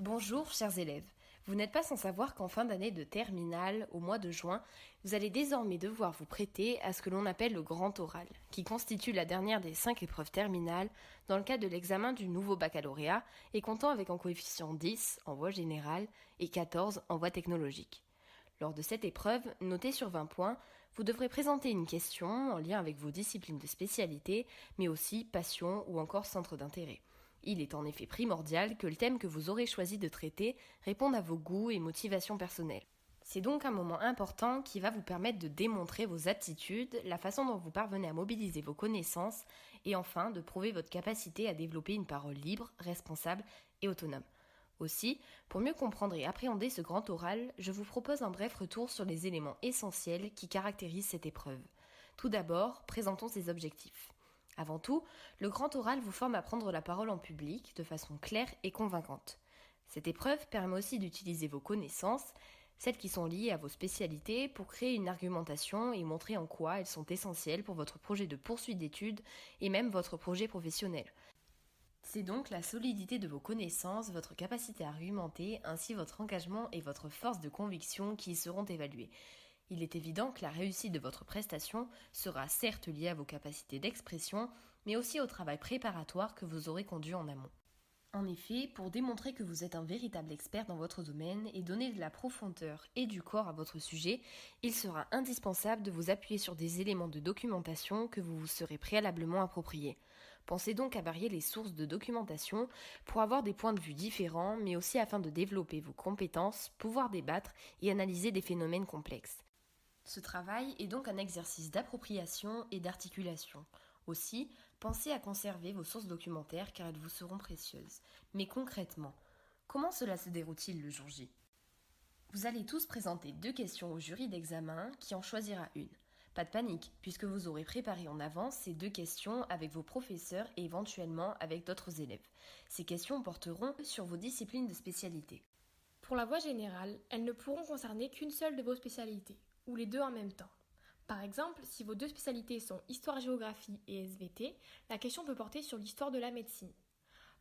Bonjour chers élèves, vous n'êtes pas sans savoir qu'en fin d'année de terminale, au mois de juin, vous allez désormais devoir vous prêter à ce que l'on appelle le grand oral, qui constitue la dernière des 5 épreuves terminales dans le cadre de l'examen du nouveau baccalauréat et comptant avec un coefficient 10 en voie générale et 14 en voie technologique. Lors de cette épreuve, notée sur 20 points, vous devrez présenter une question en lien avec vos disciplines de spécialité, mais aussi passion ou encore centre d'intérêt. Il est en effet primordial que le thème que vous aurez choisi de traiter réponde à vos goûts et motivations personnelles. C'est donc un moment important qui va vous permettre de démontrer vos aptitudes, la façon dont vous parvenez à mobiliser vos connaissances et enfin de prouver votre capacité à développer une parole libre, responsable et autonome. Aussi, pour mieux comprendre et appréhender ce grand oral, je vous propose un bref retour sur les éléments essentiels qui caractérisent cette épreuve. Tout d'abord, présentons ses objectifs. Avant tout, le grand oral vous forme à prendre la parole en public de façon claire et convaincante. Cette épreuve permet aussi d'utiliser vos connaissances, celles qui sont liées à vos spécialités, pour créer une argumentation et montrer en quoi elles sont essentielles pour votre projet de poursuite d'études et même votre projet professionnel. C'est donc la solidité de vos connaissances, votre capacité à argumenter, ainsi votre engagement et votre force de conviction qui y seront évalués. Il est évident que la réussite de votre prestation sera certes liée à vos capacités d'expression, mais aussi au travail préparatoire que vous aurez conduit en amont. En effet, pour démontrer que vous êtes un véritable expert dans votre domaine et donner de la profondeur et du corps à votre sujet, il sera indispensable de vous appuyer sur des éléments de documentation que vous vous serez préalablement appropriés. Pensez donc à varier les sources de documentation pour avoir des points de vue différents, mais aussi afin de développer vos compétences, pouvoir débattre et analyser des phénomènes complexes. Ce travail est donc un exercice d'appropriation et d'articulation. Aussi, pensez à conserver vos sources documentaires car elles vous seront précieuses. Mais concrètement, comment cela se déroule-t-il le jour J ? Vous allez tous présenter 2 questions au jury d'examen qui en choisira une. Pas de panique, puisque vous aurez préparé en avance ces 2 questions avec vos professeurs et éventuellement avec d'autres élèves. Ces questions porteront sur vos disciplines de spécialité. Pour la voie générale, elles ne pourront concerner qu'une seule de vos spécialités, ou les deux en même temps. Par exemple, si vos 2 spécialités sont histoire-géographie et SVT, la question peut porter sur l'histoire de la médecine.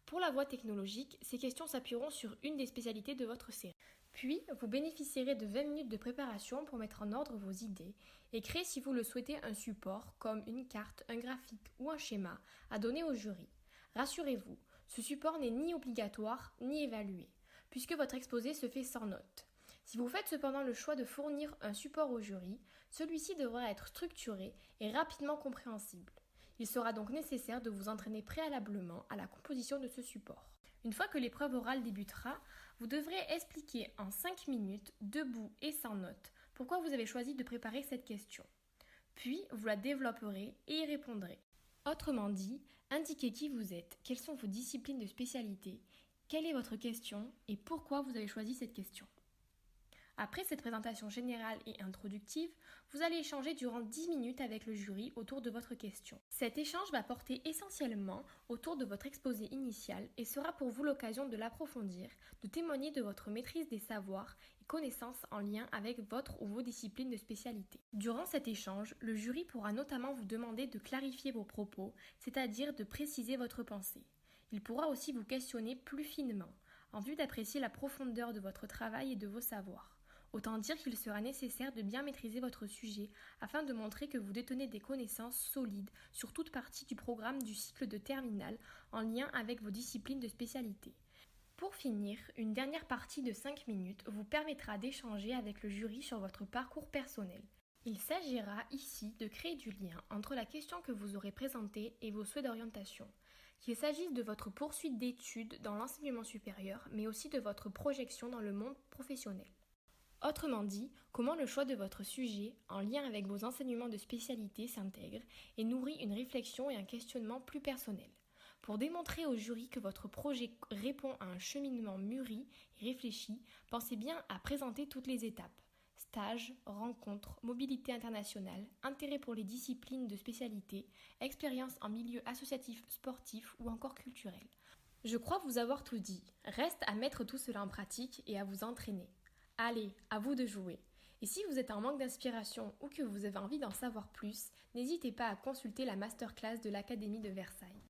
Pour la voie technologique, ces questions s'appuieront sur une des spécialités de votre série. Puis, vous bénéficierez de 20 minutes de préparation pour mettre en ordre vos idées et créer, si vous le souhaitez, un support comme une carte, un graphique ou un schéma à donner au jury. Rassurez-vous, ce support n'est ni obligatoire ni évalué, puisque votre exposé se fait sans notes. Si vous faites cependant le choix de fournir un support au jury, celui-ci devra être structuré et rapidement compréhensible. Il sera donc nécessaire de vous entraîner préalablement à la composition de ce support. Une fois que l'épreuve orale débutera, vous devrez expliquer en 5 minutes, debout et sans notes, pourquoi vous avez choisi de préparer cette question. Puis, vous la développerez et y répondrez. Autrement dit, indiquez qui vous êtes, quelles sont vos disciplines de spécialité, quelle est votre question et pourquoi vous avez choisi cette question. Après cette présentation générale et introductive, vous allez échanger durant 10 minutes avec le jury autour de votre question. Cet échange va porter essentiellement autour de votre exposé initial et sera pour vous l'occasion de l'approfondir, de témoigner de votre maîtrise des savoirs et connaissances en lien avec votre ou vos disciplines de spécialité. Durant cet échange, le jury pourra notamment vous demander de clarifier vos propos, c'est-à-dire de préciser votre pensée. Il pourra aussi vous questionner plus finement, en vue d'apprécier la profondeur de votre travail et de vos savoirs. Autant dire qu'il sera nécessaire de bien maîtriser votre sujet afin de montrer que vous détenez des connaissances solides sur toute partie du programme du cycle de terminale en lien avec vos disciplines de spécialité. Pour finir, une dernière partie de 5 minutes vous permettra d'échanger avec le jury sur votre parcours personnel. Il s'agira ici de créer du lien entre la question que vous aurez présentée et vos souhaits d'orientation, qu'il s'agisse de votre poursuite d'études dans l'enseignement supérieur, mais aussi de votre projection dans le monde professionnel. Autrement dit, comment le choix de votre sujet, en lien avec vos enseignements de spécialité, s'intègre et nourrit une réflexion et un questionnement plus personnel. Pour démontrer au jury que votre projet répond à un cheminement mûri et réfléchi, pensez bien à présenter toutes les étapes. Stage, rencontres, mobilité internationale, intérêt pour les disciplines de spécialité, expérience en milieu associatif, sportif ou encore culturel. Je crois vous avoir tout dit. Reste à mettre tout cela en pratique et à vous entraîner. Allez, à vous de jouer. Et si vous êtes en manque d'inspiration ou que vous avez envie d'en savoir plus, n'hésitez pas à consulter la masterclass de l'Académie de Versailles.